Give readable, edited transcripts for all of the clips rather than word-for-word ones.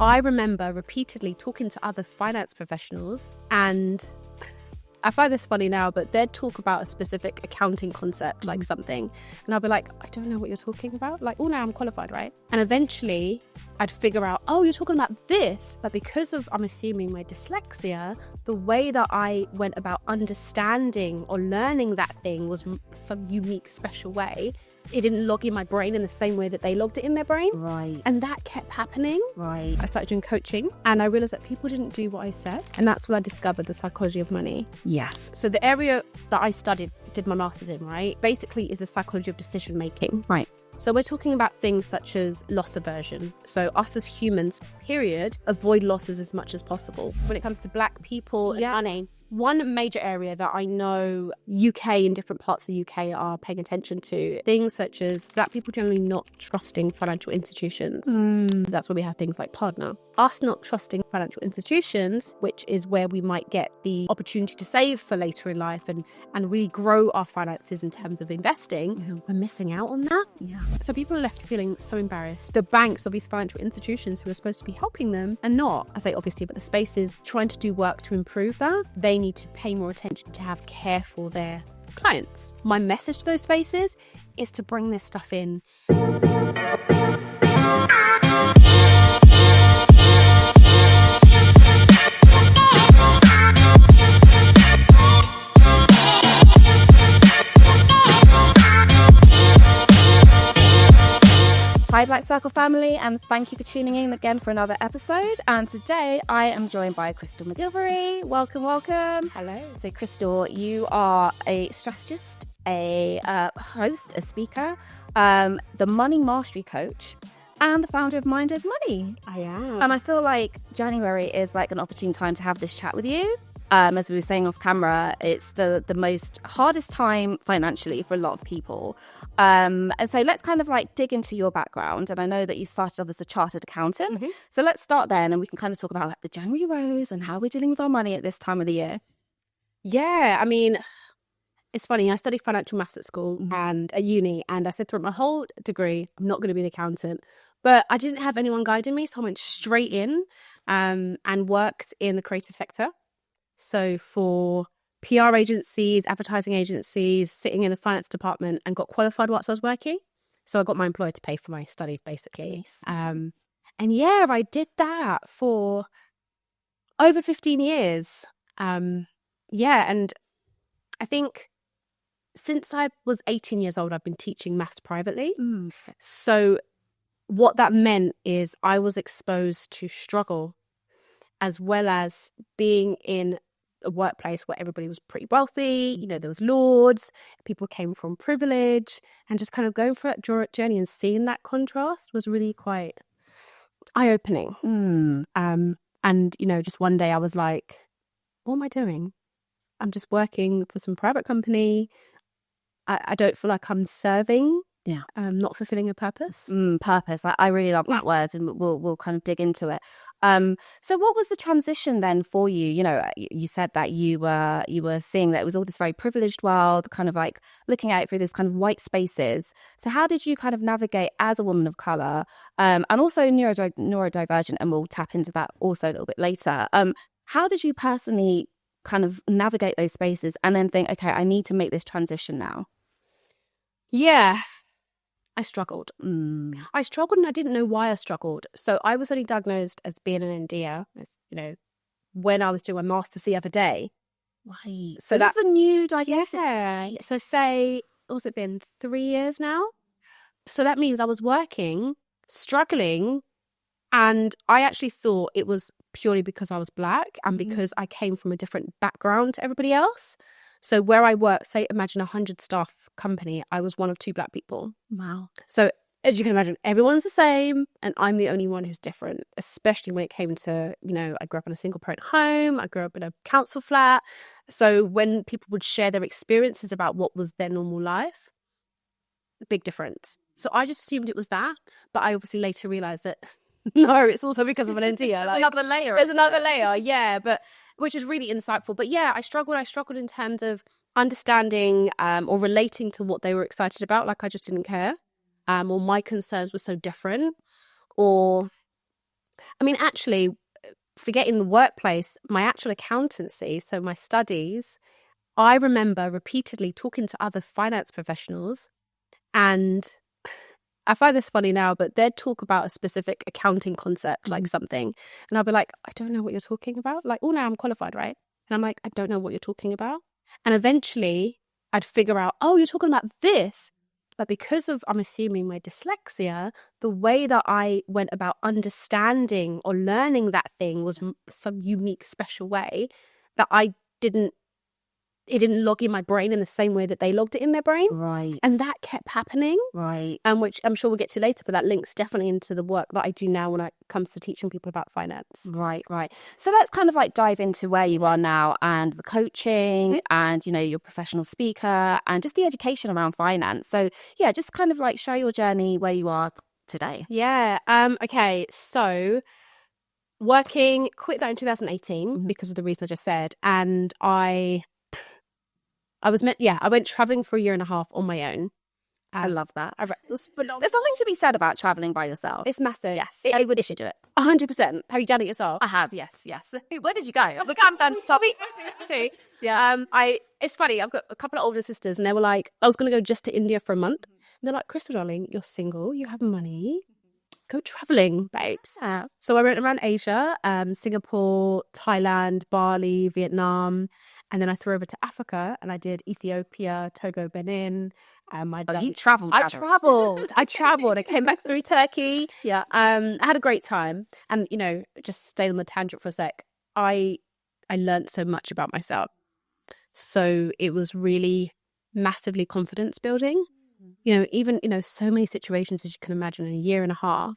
I remember repeatedly talking to other finance professionals, and I find this funny now, but they'd talk about a specific accounting concept, like something, and I'd be like, I don't know what you're talking about. Like, oh, now I'm qualified, right? And eventually I'd figure out, oh, you're talking about this. But because of, I'm assuming, my dyslexia, the way that I went about understanding or learning that thing was some unique, special way. It didn't log in my brain in the same way that they logged it in their brain. Right. And that kept happening. Right. I started doing coaching and I realized that people didn't do what I said. And that's when I discovered the psychology of money. Yes. So the area that I did my master's in, right, basically is the psychology of decision making. Right. So we're talking about things such as loss aversion. So us as humans, period, avoid losses as much as possible. When it comes to Black people and money, one major area that I know UK and different parts of the UK are paying attention to, things such as Black people generally not trusting financial institutions. So that's where we have things like Partner. Us not trusting financial institutions, which is where we might get the opportunity to save for later in life and really grow our finances in terms of investing, we're missing out on that. Yeah. So people are left feeling so embarrassed. The banks of these financial institutions who are supposed to be helping them are not. I say obviously, but the spaces trying to do work to improve that, they need to pay more attention to have care for their clients. My message to those spaces is to bring this stuff in. Hi Black Circle family, and thank you for tuning in again for another episode. And today I am joined by Krystle McGilvery. Welcome, welcome. Hello. So Krystle, you are a strategist, a host, a speaker, the money mastery coach, and the founder of Mind Over Money. I am. And I feel like January is like an opportune time to have this chat with you. As we were saying off camera, it's the most hardest time financially for a lot of people. And so let's kind of like dig into your background. And I know that you started off as a chartered accountant. Mm-hmm. So let's start there and we can kind of talk about like the January rose and how we're dealing with our money at this time of the year. Yeah, I mean, it's funny. I studied financial maths at school and at uni, and I said throughout my whole degree, I'm not going to be an accountant. But I didn't have anyone guiding me, so I went straight in and worked in the creative sector. So for PR agencies, advertising agencies, sitting in the finance department, and got qualified whilst I was working. So I got my employer to pay for my studies, basically. And yeah, I did that for over 15 years. Yeah, and I think since I was 18 years old, I've been teaching maths privately. So what that meant is I was exposed to struggle, as well as being in a workplace where everybody was pretty wealthy. You know, there was lords, people came from privilege, and just kind of going through that journey and seeing that contrast was really quite eye-opening. And, you know, just one day I was like, what am I doing? I'm just working for some private company. I don't feel like I'm serving. Yeah. Not fulfilling a purpose. Purpose. I really love that word, and we'll kind of dig into it. So what was the transition then for you? You know, you said that you were seeing that it was all this very privileged world, kind of like looking out through this kind of white spaces. So how did you kind of navigate as a woman of color, and also neurodivergent, and we'll tap into that also a little bit later. How did you personally kind of navigate those spaces and then think, okay, I need to make this transition now? Yeah. I struggled. I struggled and I didn't know why I struggled. So I was only diagnosed as being an NDR, as you know, when I was doing my master's the other day. Right. So that's a new diagnosis. Yeah. So say, what's it been, 3 years now? So that means I was working, struggling, and I actually thought it was purely because I was Black and because I came from a different background to everybody else. So where I work, say, imagine 100 staff company, I was one of 2 Black people. Wow. So as you can imagine, everyone's the same and I'm the only one who's different, especially when it came to, you know, I grew up in a single parent home, I grew up in a council flat. So when people would share their experiences about what was their normal life, big difference. So I just assumed it was that, but I obviously later realized that no, it's also because of an NT. Like, another layer. There's another layer, yeah, but which is really insightful. But yeah, I struggled in terms of understanding or relating to what they were excited about. Like I just didn't care, or my concerns were so different, or I mean, actually, forgetting the workplace, my actual accountancy, so my studies, I remember repeatedly talking to other finance professionals, and I find this funny now, but they'd talk about a specific accounting concept, like something, and I'll be like, I don't know what you're talking about. Like, oh, now I'm qualified, right? And I'm like, I don't know what you're talking about. And eventually I'd figure out, oh, you're talking about this. But because of, I'm assuming, my dyslexia, the way that I went about understanding or learning that thing was some unique, special way that it didn't log in my brain in the same way that they logged it in their brain. Right. And that kept happening. Right. Which I'm sure we'll get to later, but that links definitely into the work that I do now when it comes to teaching people about finance. Right, right. So let's kind of like dive into where you are now and the coaching and, you know, your professional speaker and just the education around finance. So yeah, just kind of like share your journey where you are today. Yeah. Okay. So quit that in 2018 because of the reason I just said. And I went traveling for a year and a half on my own. I love that. There's nothing to be said about traveling by yourself. It's massive. Yes. You should do it. 100%. Have you done it yourself? I have, yes. Where did you go? Look, I'm done. Stop me. Too. Yeah. It's funny. I've got a couple of older sisters, and they were like, I was going to go just to India for a month. And they're like, Krystle, darling, you're single, you have money, go traveling, babes. So I went around Asia, Singapore, Thailand, Bali, Vietnam, and then I threw over to Africa, and I did Ethiopia, Togo, Benin. You travelled. I traveled. I came back through Turkey. Yeah. I had a great time, and you know, just staying on the tangent for a sec. I learned so much about myself, so it was really massively confidence building. You know, even so many situations as you can imagine in a year and a half,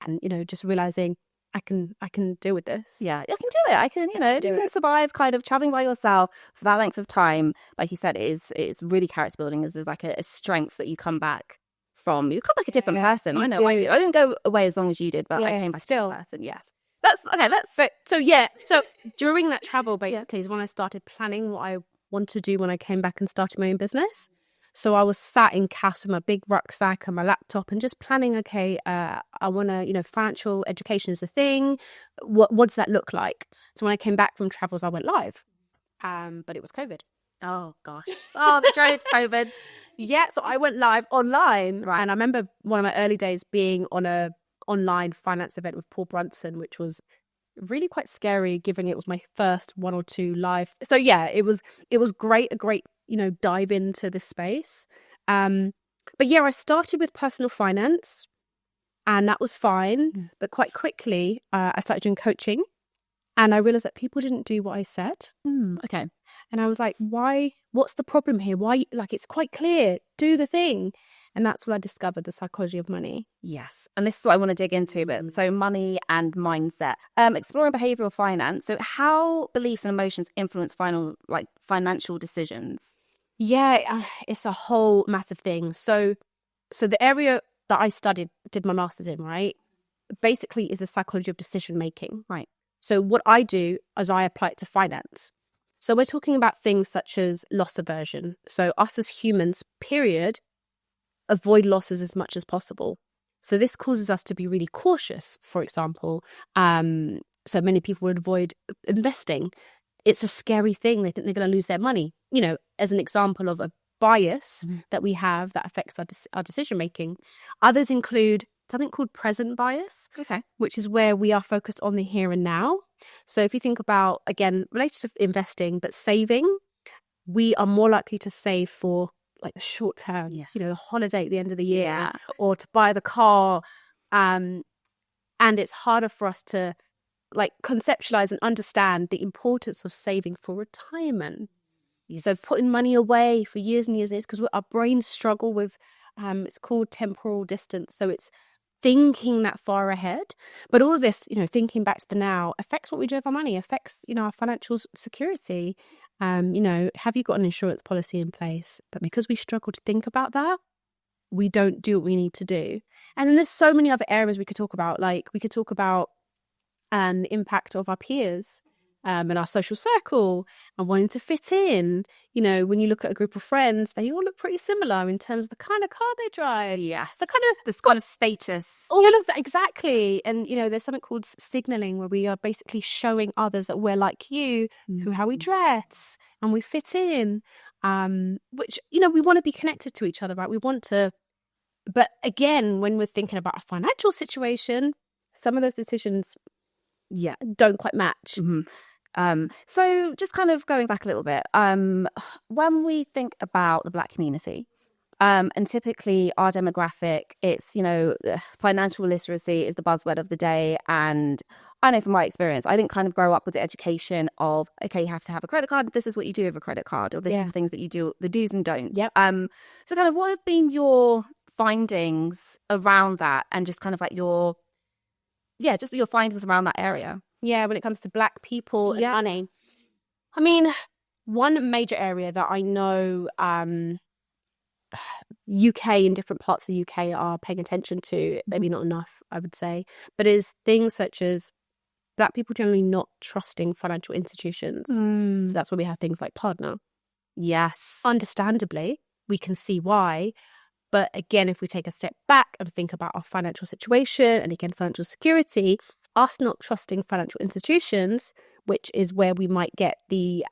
and just realizing I can deal with this. Yeah, I can do it. I can, you can survive kind of traveling by yourself for that length of time. Like you said, it's really character building. It's like a strength that you come back from. You come back a different person. I know. I didn't go away as long as you did, but I came back still a different person. Yes. That's okay. So during that travel, basically, is when I started planning what I want to do when I came back and started my own business. So I was sat in CAS with my big rucksack and my laptop and just planning, okay, I want to, financial education is a thing. What does that look like? So when I came back from travels, I went live. But it was COVID. Oh, gosh. Oh, the dreaded COVID. Yeah, so I went live online. Right. And I remember one of my early days being on a online finance event with Paul Brunson, which was really quite scary, given it was my first one or two live. So yeah, it was great, a great dive into this space. But yeah, I started with personal finance and that was fine. But quite quickly, I started doing coaching and I realized that people didn't do what I said. Okay. And I was like, why? What's the problem here? Why? Like, it's quite clear. Do the thing. And that's when I discovered the psychology of money. Yes. And this is what I want to dig into a bit. So money and mindset. Exploring behavioral finance. So how beliefs and emotions influence financial decisions. Yeah, it's a whole massive thing. So the area that I did my master's in, right, basically is the psychology of decision making. Right. So what I do is I apply it to finance. So we're talking about things such as loss aversion. So us as humans, period, avoid losses as much as possible. So this causes us to be really cautious, for example. So many people would avoid investing. It's a scary thing. They think they're going to lose their money. As an example of a bias that we have that affects our decision making. Others include something called present bias, which is where we are focused on the here and now. So if you think about, again, related to investing, but saving, we are more likely to save for like the short term, the holiday at the end of the year or to buy the car. And it's harder for us to like conceptualize and understand the importance of saving for retirement. So putting money away for years and years and years, because our brains struggle with, it's called temporal distance. So it's thinking that far ahead. But all of this, thinking back to the now affects what we do with our money, affects, our financial security. Have you got an insurance policy in place? But because we struggle to think about that, we don't do what we need to do. And then there's so many other areas we could talk about. Like we could talk about the impact of our peers. and our social circle and wanting to fit in. You know, when you look at a group of friends, they all look pretty similar in terms of the kind of car they drive. Yes. The kind of this kind of status. all of that, exactly. And, you know, there's something called signaling, where we are basically showing others that we're like you, who how we dress and we fit in. Which, you know, we want to be connected to each other, right? We want to. But again, when we're thinking about a financial situation, some of those decisions don't quite match. So just kind of going back a little bit, when we think about the Black community, and typically our demographic, it's, you know, financial literacy is the buzzword of the day. And I know from my experience, I didn't kind of grow up with the education of, okay, you have to have a credit card. This is what you do with a credit card, or this is the things that you do, the do's and don'ts. Yep. So kind of what have been your findings around that, and just kind of like your findings around that area? Yeah, when it comes to Black people and money. I mean, one major area that I know UK in different parts of the UK are paying attention to, maybe not enough, I would say, but is things such as Black people generally not trusting financial institutions. So that's where we have things like Partner. Yes. Understandably, we can see why. But again, if we take a step back and think about our financial situation, and again, financial security, us not trusting financial institutions, which is where we might get the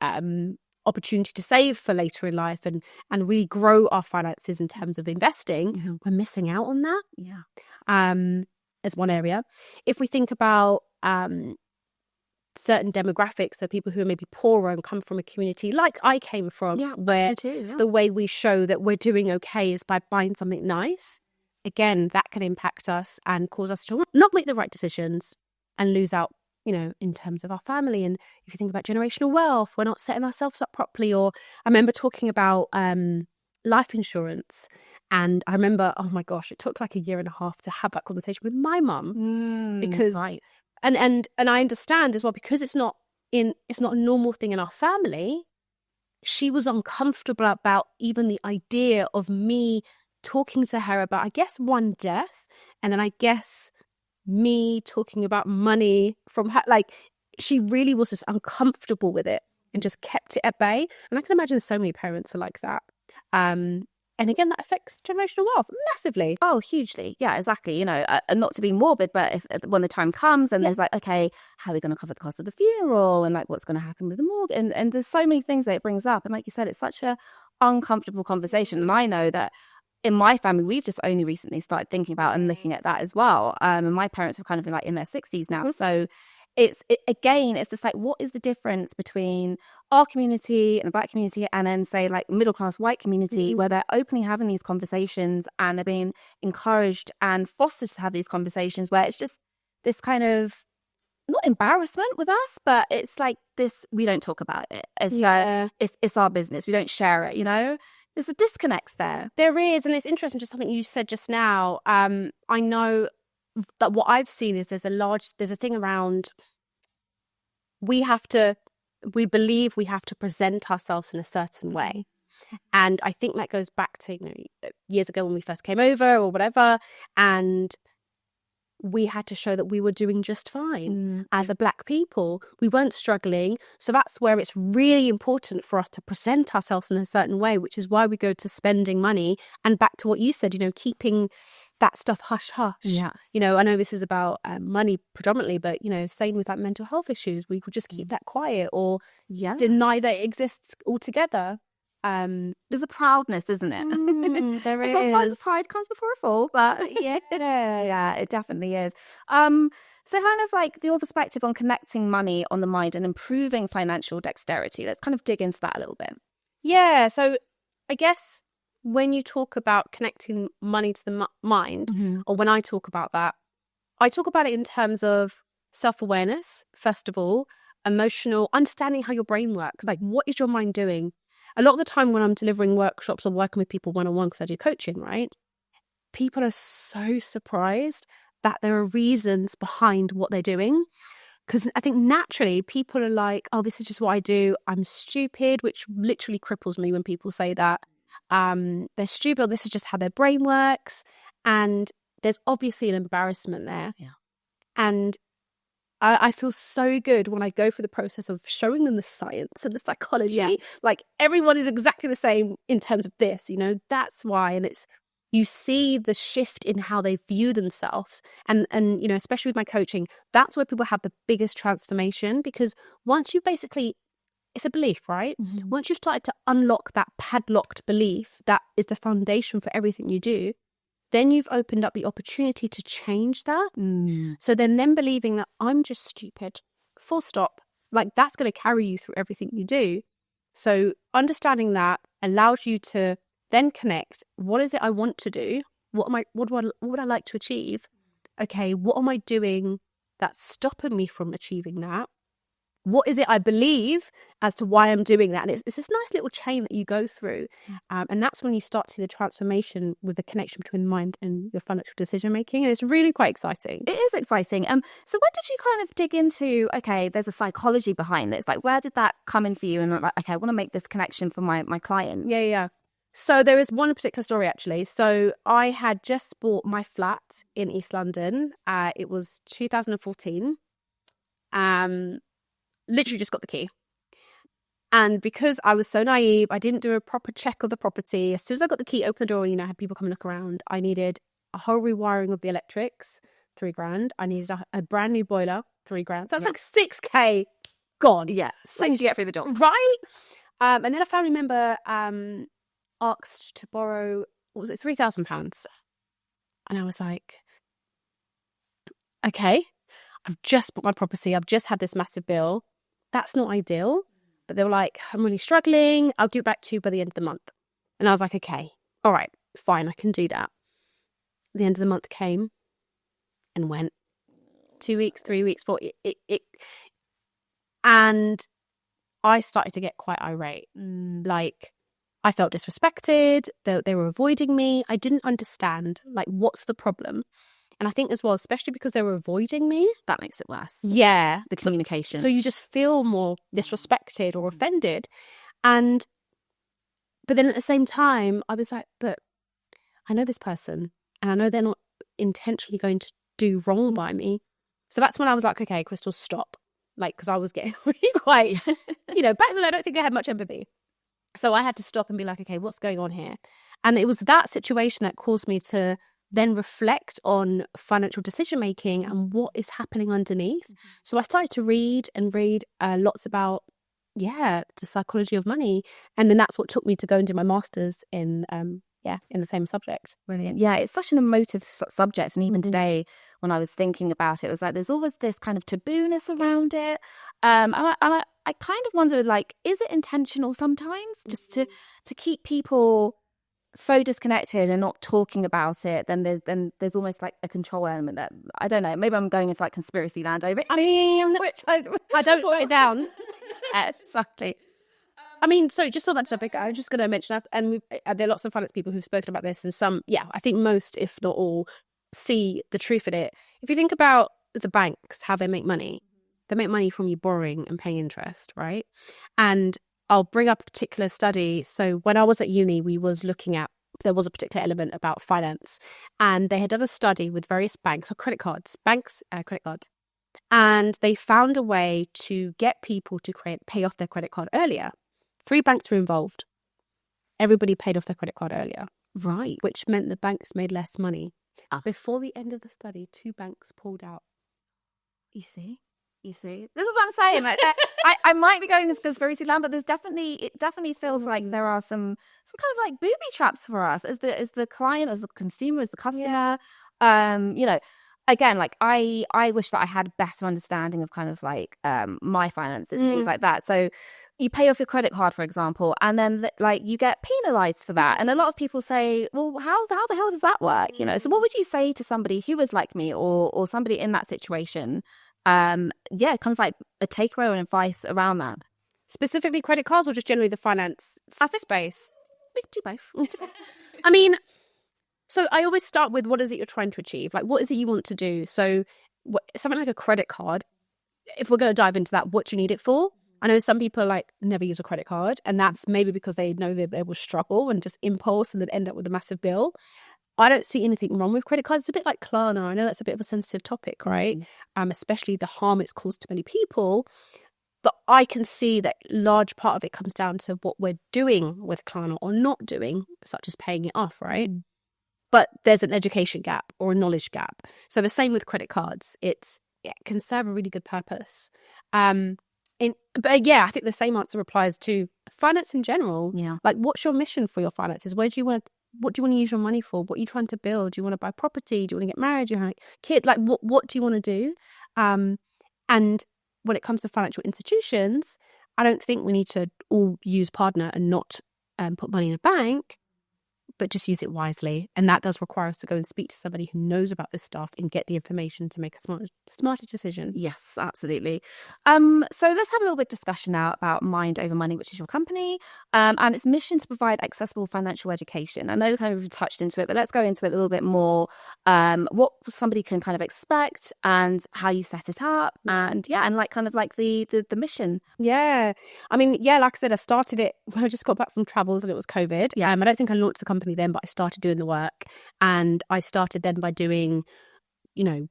opportunity to save for later in life and really grow our finances in terms of investing, we're missing out on that. As one area. If we think about certain demographics, so people who are maybe poorer and come from a community like I came from, where the way we show that we're doing okay is by buying something nice, again, that can impact us and cause us to not make the right decisions and lose out, you know, in terms of our family. And if you think about generational wealth, we're not setting ourselves up properly. Or I remember talking about life insurance, and I remember, oh my gosh, it took like a year and a half to have that conversation with my mum, because and I understand as well, because it's not a normal thing in our family. She was uncomfortable about even the idea of me talking to her about, I guess, one, death, and then I guess me talking about money from her. Like, she really was just uncomfortable with it and just kept it at bay. And I can imagine so many parents are like that. And again, that affects generational wealth massively. Oh, hugely. Yeah, exactly. You know, not to be morbid, but if when the time comes and there's like, okay, how are we going to cover the cost of the funeral, and like what's going to happen with the mortgage, and there's so many things that it brings up. And like you said, it's such a uncomfortable conversation. And I know that in my family, we've just only recently started thinking about and looking at that as well. And my parents are kind of like in their 60s now. So it's just like, what is the difference between our community and the Black community, and then say like middle class white community, where they're openly having these conversations and they're being encouraged and fostered to have these conversations, where it's just this kind of not embarrassment with us, but it's like this, we don't talk about it. It's our business. We don't share it, you know? There's a disconnect there. There is, and it's interesting, just something you said just now. I know that what I've seen is there's a thing around, we believe we have to present ourselves in a certain way. And I think that goes back to, you know, years ago when we first came over or whatever, and we had to show that we were doing just fine as a Black people. We weren't struggling. So that's where it's really important for us to present ourselves in a certain way, which is why we go to spending money. And back to what you said, you know, keeping that stuff hush hush. Yeah. You know, I know this is about money predominantly, but, you know, same with like mental health issues. We could just keep that quiet or deny that it exists altogether. There's a proudness, isn't it? There is. Sometimes pride comes before a fall, but yeah, it definitely is. So kind of like your perspective on connecting money on the mind and improving financial dexterity. Let's kind of dig into that a little bit. Yeah, so I guess when you talk about connecting money to the mind, or when I talk about that, I talk about it in terms of self-awareness, first of all, emotional, understanding how your brain works. Like, what is your mind doing? A lot of the time when I'm delivering workshops or working with people one-on-one, because I do coaching, right? People are so surprised that there are reasons behind what they're doing. Because I think naturally people are like, oh, this is just what I do. I'm stupid, which literally cripples me when people say that. They're stupid, or this is just how their brain works. And there's obviously an embarrassment there. Yeah. And I feel so good when I go through the process of showing them the science and the psychology. Yeah. Like, everyone is exactly the same in terms of this, that's why. And it's, you see the shift in how they view themselves. And especially with my coaching, that's where people have the biggest transformation, because once you basically, it's a belief, right? Mm-hmm. Once you've started to unlock that padlocked belief, that is the foundation for everything you do, then you've opened up the opportunity to change that. So then them believing that I'm just stupid, full stop, like that's going to carry you through everything you do. So understanding that allows you to then connect. What is it I want to do? What would I like to achieve? Okay, what am I doing that's stopping me from achieving that? What is it I believe as to why I'm doing that? And it's this nice little chain that you go through. And that's when you start to see the transformation with the connection between mind and your financial decision making. And it's really quite exciting. It is exciting. So when did you kind of dig into, okay, there's a psychology behind this? Like, where did that come in for you? And like, okay, I want to make this connection for my client. Yeah. So there is one particular story, actually. So I had just bought my flat in East London. It was 2014. Literally just got the key. And because I was so naive, I didn't do a proper check of the property. As soon as I got the key, opened the door, I had people come and look around. I needed a whole rewiring of the electrics, $3,000. I needed a brand new boiler, $3,000. That's like $6,000 gone. Yeah, as soon as you get through the door. Right? And then a family member asked to borrow, what was it, £3,000. And I was like, okay, I've just bought my property. I've just had this massive bill. That's not ideal. But they were like, I'm really struggling. I'll give it back to you by the end of the month. And I was like, okay, all right, fine, I can do that. The end of the month came and went. 2 weeks, 3 weeks, 4. And I started to get quite irate. Like, I felt disrespected. They were avoiding me. I didn't understand, like, what's the problem? And I think as well, especially because they were avoiding me. That makes it worse. Yeah. The communication. So you just feel more disrespected or offended. But then at the same time, I was like, but I know this person and I know they're not intentionally going to do wrong by me. So that's when I was like, okay, Krystle, stop. Like, because I was getting really quite, back then I don't think I had much empathy. So I had to stop and be like, okay, what's going on here? And it was that situation that caused me to then reflect on financial decision making and what is happening underneath. So I started to read lots about, the psychology of money. And then that's what took me to go and do my master's in the same subject. Brilliant. Yeah, it's such an emotive subject. And even today, when I was thinking about it, it was like there's always this kind of tabooness around it. And I kind of wondered, like, is it intentional sometimes just to keep people so disconnected and not talking about it? Then there's almost like a control element that, I don't know, maybe I'm going into like conspiracy land over it. I mean, which I don't write it down. Exactly. I mean, sorry, just on that topic, I'm just going to mention that, and there are lots of finance people who've spoken about this, and some, I think most, if not all, see the truth in it. If you think about the banks, how they make money from you borrowing and paying interest, right? And I'll bring up a particular study. So when I was at uni, there was a particular element about finance, and they had done a study with various banks or credit cards, and they found a way to get people to pay off their credit card earlier. 3 banks were involved. Everybody paid off their credit card earlier. Right. Which meant the banks made less money. Before the end of the study, 2 banks pulled out. You see? This is what I'm saying. Like, I might be going into conspiracy land, but it definitely feels like there are some kind of like booby traps for us as the client, as the consumer, as the customer. Again, like I wish that I had a better understanding of kind of like my finances and things like that. So you pay off your credit card, for example, and then like you get penalized for that. And a lot of people say, well, how the hell does that work? So what would you say to somebody who was like me or somebody in that situation? Kind of like a takeaway or advice around that. Specifically credit cards or just generally the finance space? We can do both. I mean, so I always start with, what is it you're trying to achieve? Like, what is it you want to do? So something like a credit card, if we're going to dive into that, what do you need it for? I know some people like never use a credit card, and that's maybe because they know that they will struggle and just impulse and then end up with a massive bill. I don't see anything wrong with credit cards. It's a bit like Klarna. I know that's a bit of a sensitive topic, right? Especially the harm it's caused to many people. But I can see that large part of it comes down to what we're doing with Klarna or not doing, such as paying it off, right? But there's an education gap or a knowledge gap. So the same with credit cards. It can serve a really good purpose. But yeah, I think the same answer applies to finance in general. Yeah. Like, what's your mission for your finances? What do you want to use your money for? What are you trying to build? Do you want to buy property? Do you want to get married? Do you want to have a kid? Like, what do you want to do? And when it comes to financial institutions, I don't think we need to all use Partner and not put money in a bank, but just use it wisely. And that does require us to go and speak to somebody who knows about this stuff and get the information to make a smarter decision. Yes, absolutely. So let's have a little bit of discussion now about Mind Over Money, which is your company, and its mission to provide accessible financial education. I know kind of we've touched into it, but let's go into it a little bit more. What somebody can kind of expect and how you set it up, and like kind of like the mission. Yeah. I mean, like I said, I started it when I just got back from travels and it was COVID. I don't think I launched the company then, but I started doing the work, and I started then by doing,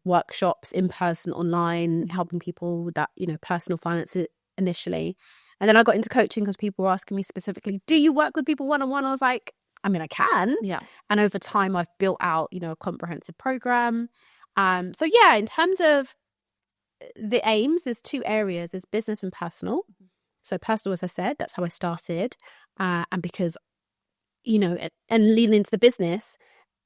workshops in person, online, helping people with that, personal finance initially. And then I got into coaching because people were asking me specifically, do you work with people one-on-one? I was like, I mean, I can. Yeah. And over time I've built out, a comprehensive program. In terms of the aims, there's two areas. There's business and personal. So personal, as I said, that's how I started. And because and leaning into the business,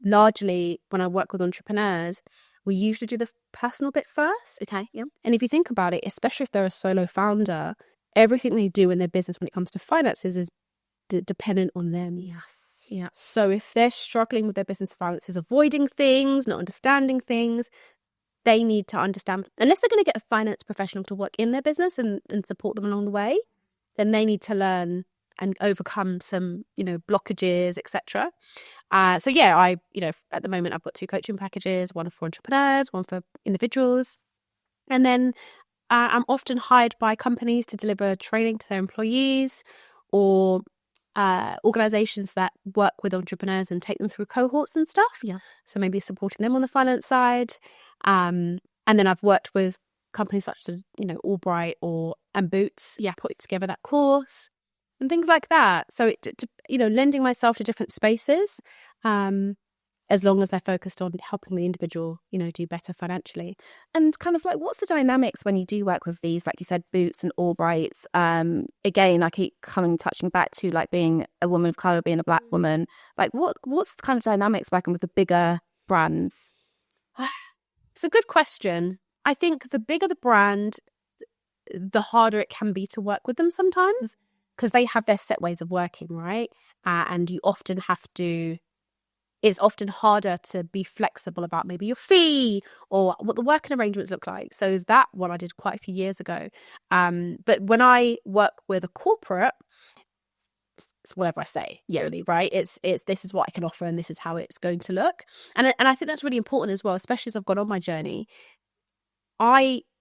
largely when I work with entrepreneurs, we usually do the personal bit first. Okay, yeah. And if you think about it, especially if they're a solo founder, everything they do in their business when it comes to finances is dependent on them. Yes. Yeah. So if they're struggling with their business finances, avoiding things, not understanding things, they need to understand, unless they're going to get a finance professional to work in their business and support them along the way, then they need to learn and overcome some, blockages, etc. I, at the moment I've got 2 coaching packages, one for entrepreneurs, one for individuals. And then I'm often hired by companies to deliver training to their employees, or organizations that work with entrepreneurs and take them through cohorts and stuff. Yeah. So maybe supporting them on the finance side. And then I've worked with companies such as, Albright and Boots, putting together that course and things like that. So lending myself to different spaces, as long as they're focused on helping the individual, do better financially. And kind of like, what's the dynamics when you do work with these, like you said, Boots and Albrights? Again, I keep touching back to like being a woman of colour, being a Black woman. Like, what's the kind of dynamics working with the bigger brands? It's a good question. I think the bigger the brand, the harder it can be to work with them sometimes, because they have their set ways of working, right? And you often have to, it's often harder to be flexible about maybe your fee or what the working arrangements look like. So that one I did quite a few years ago. But when I work with a corporate, it's whatever I say, really, right? It's this is what I can offer and this is how it's going to look. And I think that's really important as well, especially as I've gone on my journey.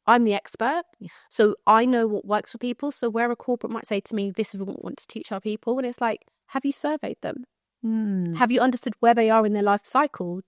I'm the expert, so I know what works for people. So where a corporate might say to me, this is what we want to teach our people, and it's like, have you surveyed them? Have you understood where they are in their life cycle?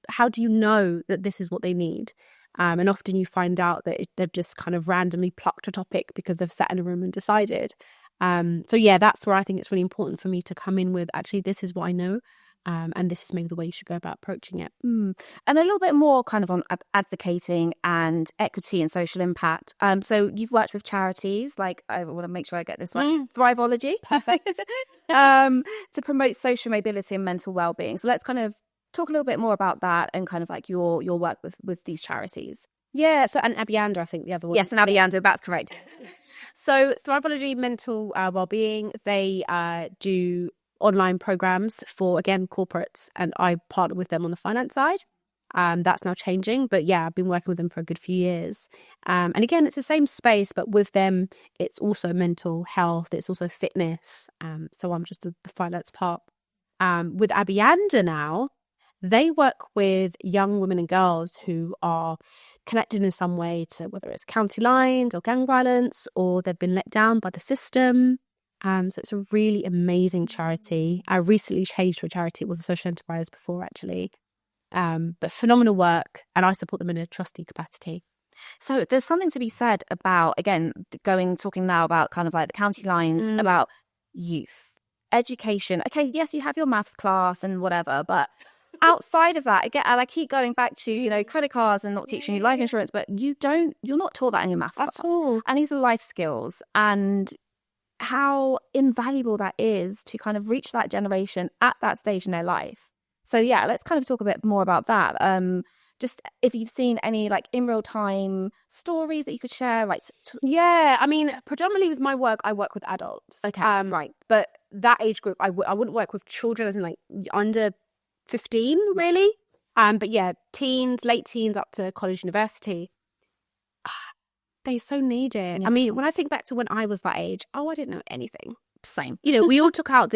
How do you know that this is what they need? And often you find out that they've just kind of randomly plucked a topic because they've sat in a room and decided. That's where I think it's really important for me to come in with, actually, this is what I know. And this is maybe the way you should go about approaching it. And a little bit more kind of on advocating and equity and social impact. So you've worked with charities, like, I want to make sure I get this right, Thriveology. Perfect. To promote social mobility and mental well-being. So let's kind of talk a little bit more about that and kind of like your work with these charities. Yeah, so and Abianda, I think the other one. Yes, and Abianda, that's correct. So Thriveology Mental Wellbeing, they do online programs for, again, corporates, and I partner with them on the finance side. That's now changing, but I've been working with them for a good few years. And again, it's the same space, but with them, it's also mental health, it's also fitness. So I'm just the finance part. With Abianda now, they work with young women and girls who are connected in some way to, whether it's county lines or gang violence, or they've been let down by the system. So it's a really amazing charity. I recently changed to a charity. It was a social enterprise before, actually. But phenomenal work, and I support them in a trustee capacity. So there's something to be said about, again, talking now about kind of like the county lines, about youth education. Okay, yes, you have your maths class and whatever, but outside of that, again, and I keep going back to, you know, credit cards and not teaching you life insurance, but you're not taught that in your maths class. All. And these are life skills, and how invaluable that is to kind of reach that generation at that stage in their life. So yeah, let's kind of talk a bit more about that. Just if you've seen any like in real time stories that you could share, like yeah, I mean, predominantly with my work, I work with adults. Okay, right. But that age group, I wouldn't work with children, as in like under 15, really. But yeah, teens, late teens, up to college, university. They so need it. Yeah. I mean, when I think back to when I was that age, I didn't know anything. Same. You know, we all took out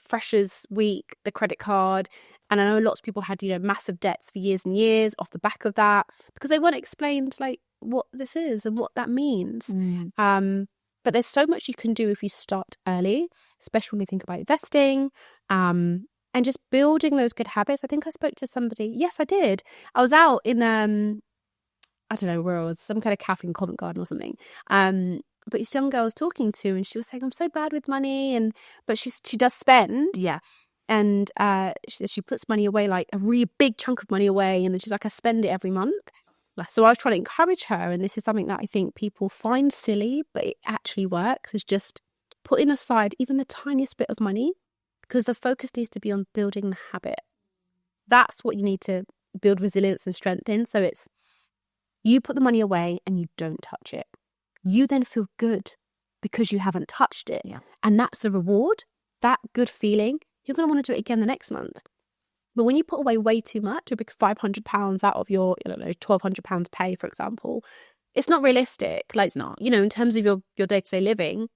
Freshers Week, the credit card. And I know lots of people had, you know, massive debts for years and years off the back of that, because they weren't explained like what this is and what that means. But there's so much you can do if you start early, especially when you think about investing, and just building those good habits. I think I spoke to somebody. Yes, I did. I was out in, I don't know where I was, some kind of cafe in Covent Garden or something. But this young girl I was talking to, and she was saying, I'm so bad with money. But she does spend. Yeah. And she puts money away, like a really big chunk of money away. And then she's like, I spend it every month. So I was trying to encourage her. And this is something that I think people find silly, but it actually works, is just putting aside even the tiniest bit of money, because the focus needs to be on building the habit. That's what you need to build resilience and strength in. So it's, you put the money away and you don't touch it. You then feel good because you haven't touched it. Yeah. And that's the reward, that good feeling. You're going to want to do it again the next month. But when you put away way too much, a big £500 out of your, I don't know, £1,200 pay, for example, it's not realistic. Like, it's not, you know, in terms of your day-to-day living,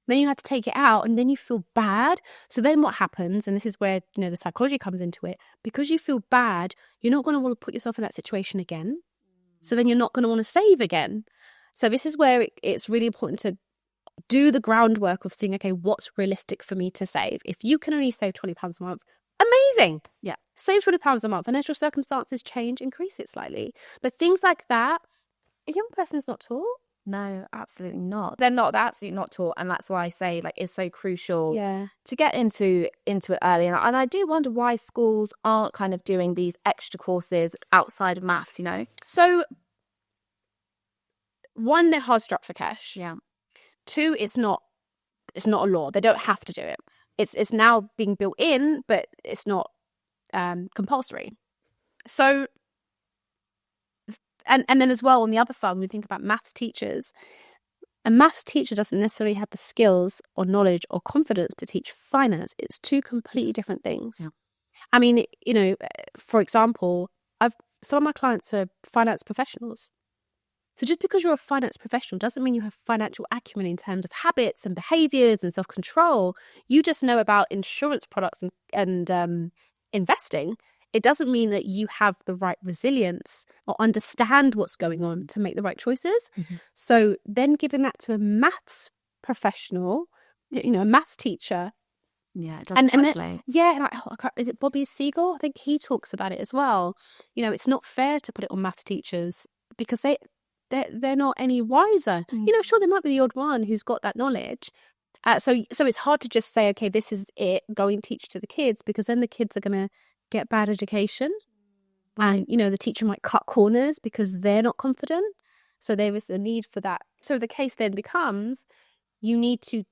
then you have to take it out and then you feel bad. So then what happens, and this is where, you know, the psychology comes into it, because you feel bad, you're not going to want to put yourself in that situation again. So then you're not going to want to save again. So this is where it's really important to do the groundwork of seeing, okay, what's realistic for me to save? If you can only save £20 a month, amazing. Yeah. Save £20 a month. And as your circumstances change, increase it slightly. But things like that, a young person's not taught. No, absolutely not. They're absolutely not taught. And that's why I say, like, it's so crucial to get into it early. And I do wonder why schools aren't kind of doing these extra courses outside of maths, you know? So, one, they're hard struck for cash. Yeah. Two, it's not a law. They don't have to do it. It's now being built in, but it's not compulsory. So, and then as well, on the other side, when we think about maths teachers, a maths teacher doesn't necessarily have the skills or knowledge or confidence to teach finance. It's two completely different things. Yeah. I mean, you know, for example, some of my clients are finance professionals. So just because you're a finance professional doesn't mean you have financial acumen in terms of habits and behaviors and self-control. You just know about insurance products and investing. It doesn't mean that you have the right resilience or understand what's going on to make the right choices. Mm-hmm. So then giving that to a maths professional, you know, a maths teacher. Yeah, it doesn't translate. Is it Bobby Siegel? I think he talks about it as well. You know, it's not fair to put it on maths teachers because they're not any wiser. You know, sure, there might be the odd one who's got that knowledge. So it's hard to just say, okay, this is it, go and teach to the kids, because then the kids are going to get bad education. And, you know, the teacher might cut corners because they're not confident. So there is a need for that. So the case then becomes, you need to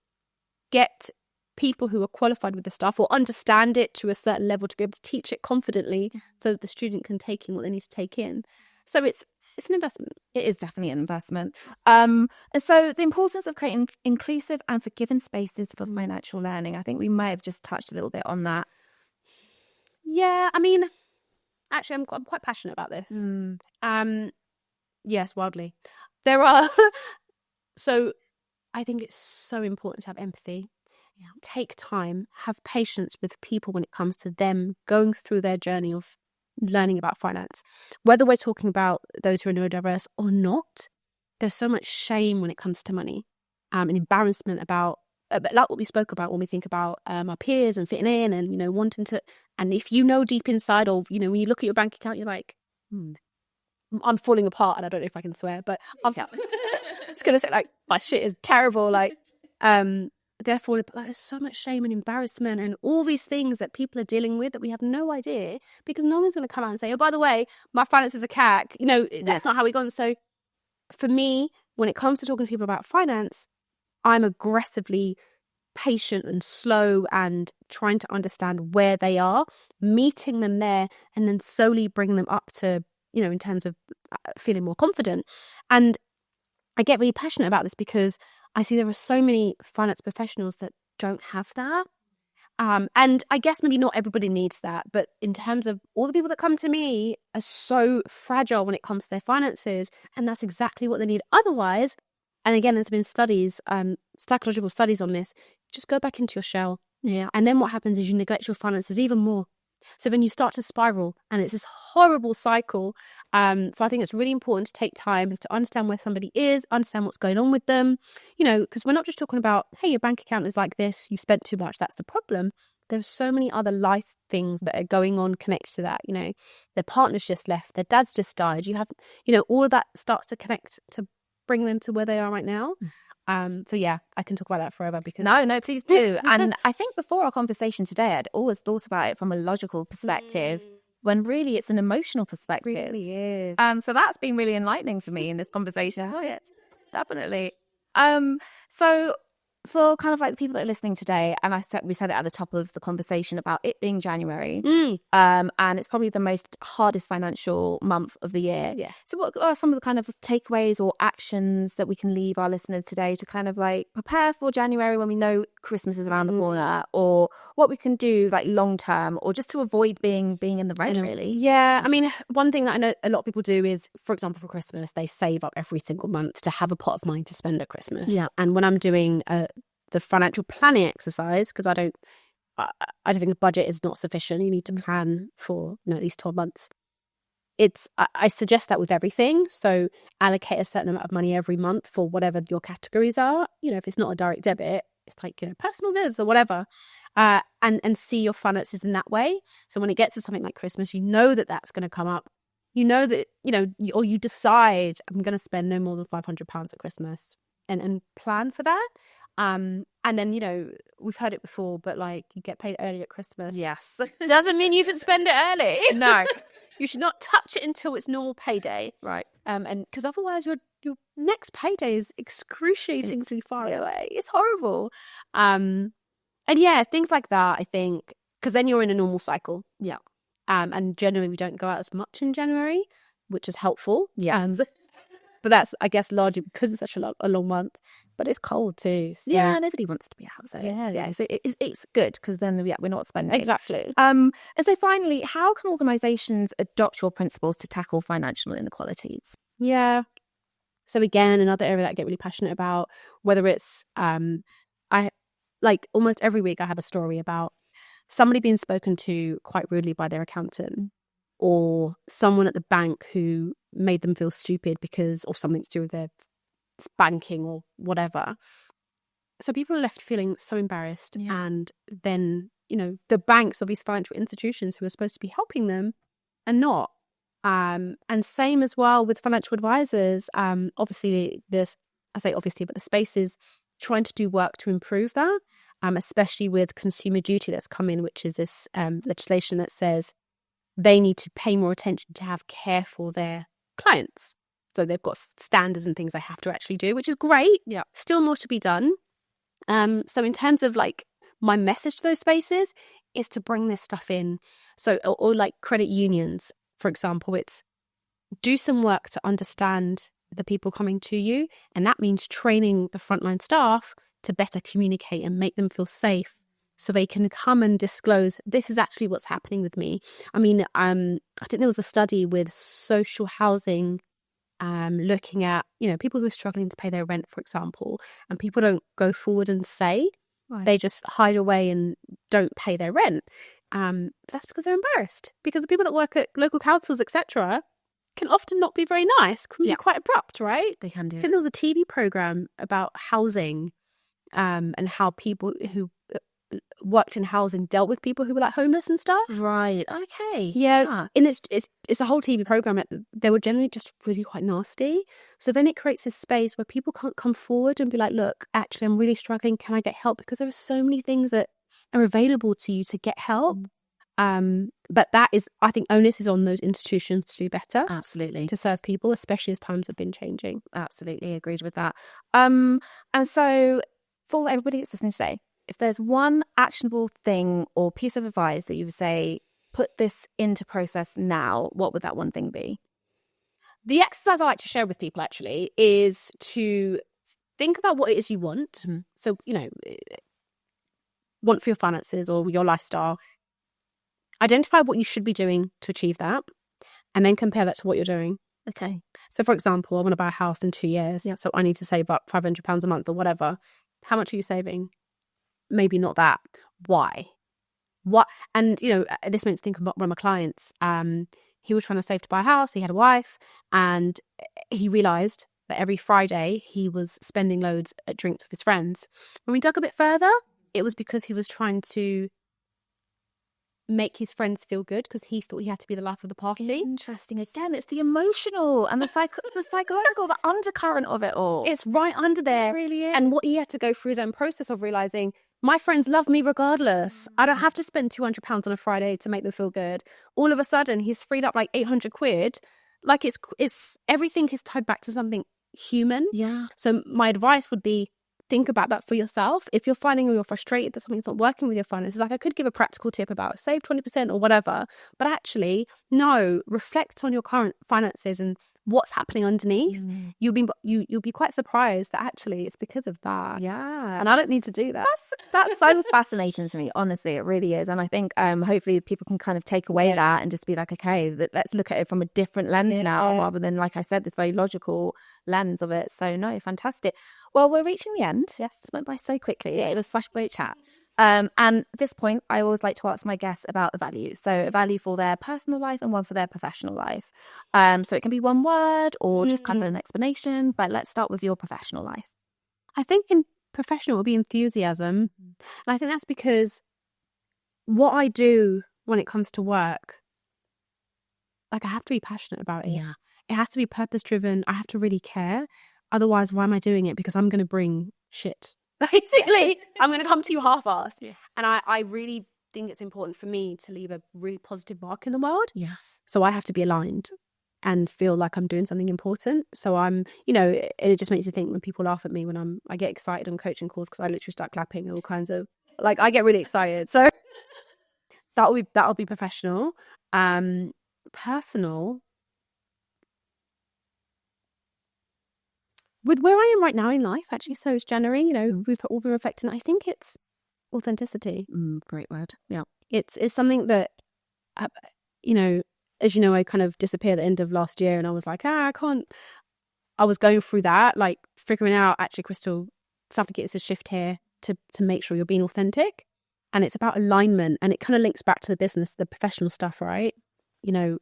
get people who are qualified with the stuff or understand it to a certain level to be able to teach it confidently so that the student can take in what they need to take in. So it's an investment. It is definitely an investment. And so the importance of creating inclusive and forgiving spaces for financial learning. I think we may have just touched a little bit on that. Yeah, I mean, actually, I'm quite passionate about this. Yes, wildly. There are. So I think it's so important to have empathy. Yeah. Take time, have patience with people when it comes to them going through their journey of learning about finance. Whether we're talking about those who are neurodiverse or not, there's so much shame when it comes to money, and embarrassment about like what we spoke about when we think about our peers and fitting in and, you know, wanting to, and if you know deep inside, or, you know, when you look at your bank account, you're like, I'm falling apart, and I don't know if I can swear, but I'm it's gonna say like my shit is terrible, like therefore like, there's so much shame and embarrassment and all these things that people are dealing with that we have no idea, because no one's gonna come out and say, oh, by the way, my finances are cack, you know, that's not how we got. So for me, when it comes to talking to people about finance, I'm aggressively patient and slow and trying to understand where they are, meeting them there, and then slowly bring them up to, you know, in terms of feeling more confident. And I get really passionate about this because I see there are so many finance professionals that don't have that. And I guess maybe not everybody needs that, but in terms of all the people that come to me are so fragile when it comes to their finances, and that's exactly what they need. Otherwise, and again, there's been studies, psychological studies on this, just go back into your shell. Yeah. And then what happens is you neglect your finances even more. So then you start to spiral, and it's this horrible cycle. So I think it's really important to take time to understand where somebody is, understand what's going on with them, you know, because we're not just talking about, hey, your bank account is like this, you spent too much, that's the problem. There's so many other life things that are going on connected to that. You know, their partner's just left, their dad's just died. You have, you know, all of that starts to connect to bring them to where they are right now. So yeah, I can talk about that forever because No, please do. And I think before our conversation today, I'd always thought about it from a logical perspective, when really it's an emotional perspective. It really is. So that's been really enlightening for me in this conversation. Oh yeah, definitely. So for kind of like the people that are listening today, and we said it at the top of the conversation about it being January, and it's probably the most hardest financial month of the year. Yeah. So what are some of the kind of takeaways or actions that we can leave our listeners today to kind of like prepare for January when we know Christmas is around the corner, or what we can do like long term, or just to avoid being in the red, really? Yeah, I mean, one thing that I know a lot of people do is, for example, for Christmas, they save up every single month to have a pot of money to spend at Christmas. Yeah. And when I'm doing the financial planning exercise, because I don't think the budget is not sufficient. You need to plan for, you know, at least 12 months. I suggest that with everything. So allocate a certain amount of money every month for whatever your categories are. You know, if it's not a direct debit, it's like, you know, personal bills or whatever. And see your finances in that way. So when it gets to something like Christmas, you know that that's going to come up. You know that, you know, or you decide, I'm going to spend no more than £500 at Christmas, and plan for that. And then, you know, we've heard it before, but like, you get paid early at Christmas. Yes. Doesn't mean you should spend it early. No. You should not touch it until it's normal payday. Right. And because otherwise your next payday is excruciatingly far away. It's horrible. And yeah, things like that, I think, because then you're in a normal cycle. Yeah. And generally we don't go out as much in January, which is helpful. Yeah. But that's, I guess, largely because it's such a long month. But it's cold too. So. Yeah, nobody wants to be out. So yeah. So it's good because then we're not spending. Exactly. And so finally, how can organisations adopt your principles to tackle financial inequalities? Yeah. So again, another area that I get really passionate about, whether it's I like almost every week I have a story about somebody being spoken to quite rudely by their accountant, or someone at the bank who made them feel stupid because of something to do with their banking or whatever. So people are left feeling so embarrassed. Yeah. And then, you know, the banks of these financial institutions who are supposed to be helping them are not. And same as well with financial advisors. Obviously, I say obviously, but the space is trying to do work to improve that, especially with consumer duty that's come in, which is this legislation that says they need to pay more attention to have care for their clients. So they've got standards and things they have to actually do, which is great. Yeah. Still more to be done. So in terms of like my message to those spaces is to bring this stuff in. So, or like credit unions, for example, it's do some work to understand the people coming to you. And that means training the frontline staff to better communicate and make them feel safe so they can come and disclose, this is actually what's happening with me. I mean, I think there was a study with social housing looking at, you know, people who are struggling to pay their rent, for example, and people don't go forward and say, right. They just hide away and don't pay their rent. That's because they're embarrassed, because the people that work at local councils, etc., can often not be very nice, can be quite abrupt, right? They can do. I think there was a TV program about housing and how people who worked in housing dealt with people who were like homeless and stuff. Right. Okay. Yeah. And it's a whole TV program. They were generally just really quite nasty. So then it creates a space where people can't come forward and be like, look, actually, I'm really struggling. Can I get help? Because there are so many things that are available to you to get help. But that is, I think, onus is on those institutions to do better. Absolutely. To serve people, especially as times have been changing. Absolutely agreed with that. And so for everybody that's listening today, if there's one actionable thing or piece of advice that you would say, put this into process now, what would that one thing be? The exercise I like to share with people actually is to think about what it is you want. So, want for your finances or your lifestyle. Identify what you should be doing to achieve that, and then compare that to what you're doing. Okay. So, for example, I want to buy a house in 2 years. So I need to save up £500 a month or whatever. How much are you saving? Maybe not that. Why? What? And, this makes me think about one of my clients. He was trying to save to buy a house. He had a wife, and he realised that every Friday he was spending loads at drinks with his friends. When we dug a bit further, it was because he was trying to make his friends feel good because he thought he had to be the life of the party. Interesting. Again, it's the emotional and the psychological, the undercurrent of it all. It's right under there. It really is. And what he had to go through his own process of realising, my friends love me regardless. I don't have to spend £200 on a Friday to make them feel good. All of a sudden, he's freed up like 800 quid. Like it's everything is tied back to something human. Yeah. So my advice would be, think about that for yourself. If you're finding or you're frustrated that something's not working with your finances, like I could give a practical tip about save 20% or whatever, but actually, no, reflect on your current finances and what's happening underneath. You'll be quite surprised that actually it's because of that. Yeah. And I don't need to do that. That's so fascinating to me. Honestly, it really is. And I think hopefully people can kind of take away that and just be like, okay, let's look at it from a different lens now, rather than, like I said, this very logical lens of it. So no, fantastic. Well, we're reaching the end. Yes. It went by so quickly. It was such a great chat. And at this point, I always like to ask my guests about a value. So a value for their personal life and one for their professional life. So it can be one word or just kind of an explanation, but let's start with your professional life. I think in professional will be enthusiasm. And I think that's because what I do when it comes to work, like I have to be passionate about it. Yeah. It has to be purpose driven. I have to really care. Otherwise, why am I doing it? Because I'm going to bring shit. Basically, I'm going to come to you half-assed. Yeah. And I really think it's important for me to leave a really positive mark in the world. Yes. So I have to be aligned and feel like I'm doing something important. So I'm, it just makes you think when people laugh at me when I get excited on coaching calls because I literally start clapping and all kinds of, like, I get really excited. So that'll be professional. Personal. With where I am right now in life, actually, so it's January, we've all been reflecting. I think it's authenticity. Great word. Yeah. It's something that, as you know, I kind of disappeared at the end of last year and I was like, I can't. I was going through that, like figuring out, actually, Krystle, something is a shift here to make sure you're being authentic. And it's about alignment, and it kind of links back to the business, the professional stuff, right?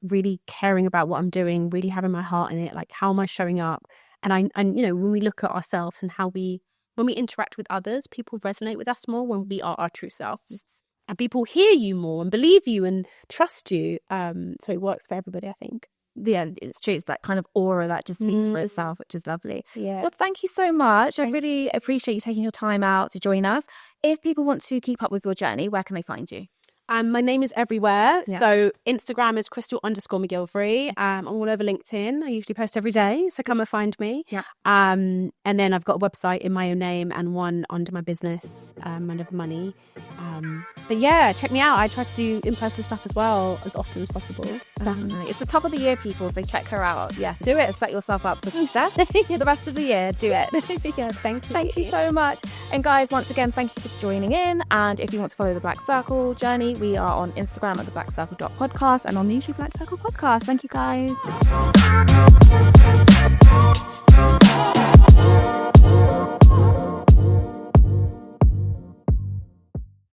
Really caring about what I'm doing, really having my heart in it. Like, how am I showing up? And when we look at ourselves and when we interact with others, people resonate with us more when we are our true selves. And people hear you more and believe you and trust you. So it works for everybody, I think. Yeah, it's true. It's that kind of aura that just speaks for itself, which is lovely. Yeah. Well, thank you so much. I really appreciate you taking your time out to join us. If people want to keep up with your journey, where can they find you? My name is everywhere. Yeah. So Instagram is Krystle_McGilvery. I'm all over LinkedIn. I usually post every day. So come and find me. Yeah. And then I've got a website in my own name and one under my business, Under Money. But yeah, check me out. I try to do in-person stuff as well as often as possible. Definitely. It's the top of the year, people. So check her out. Yes, do it. Set yourself up for success. The rest of the year, do it. Yes, thank you. Thank you so much. And guys, once again, thank you for joining in. And if you want to follow the Black Circle journey, we are on Instagram at theblackcircle.podcast and on YouTube Black Circle Podcast. Thank you, guys.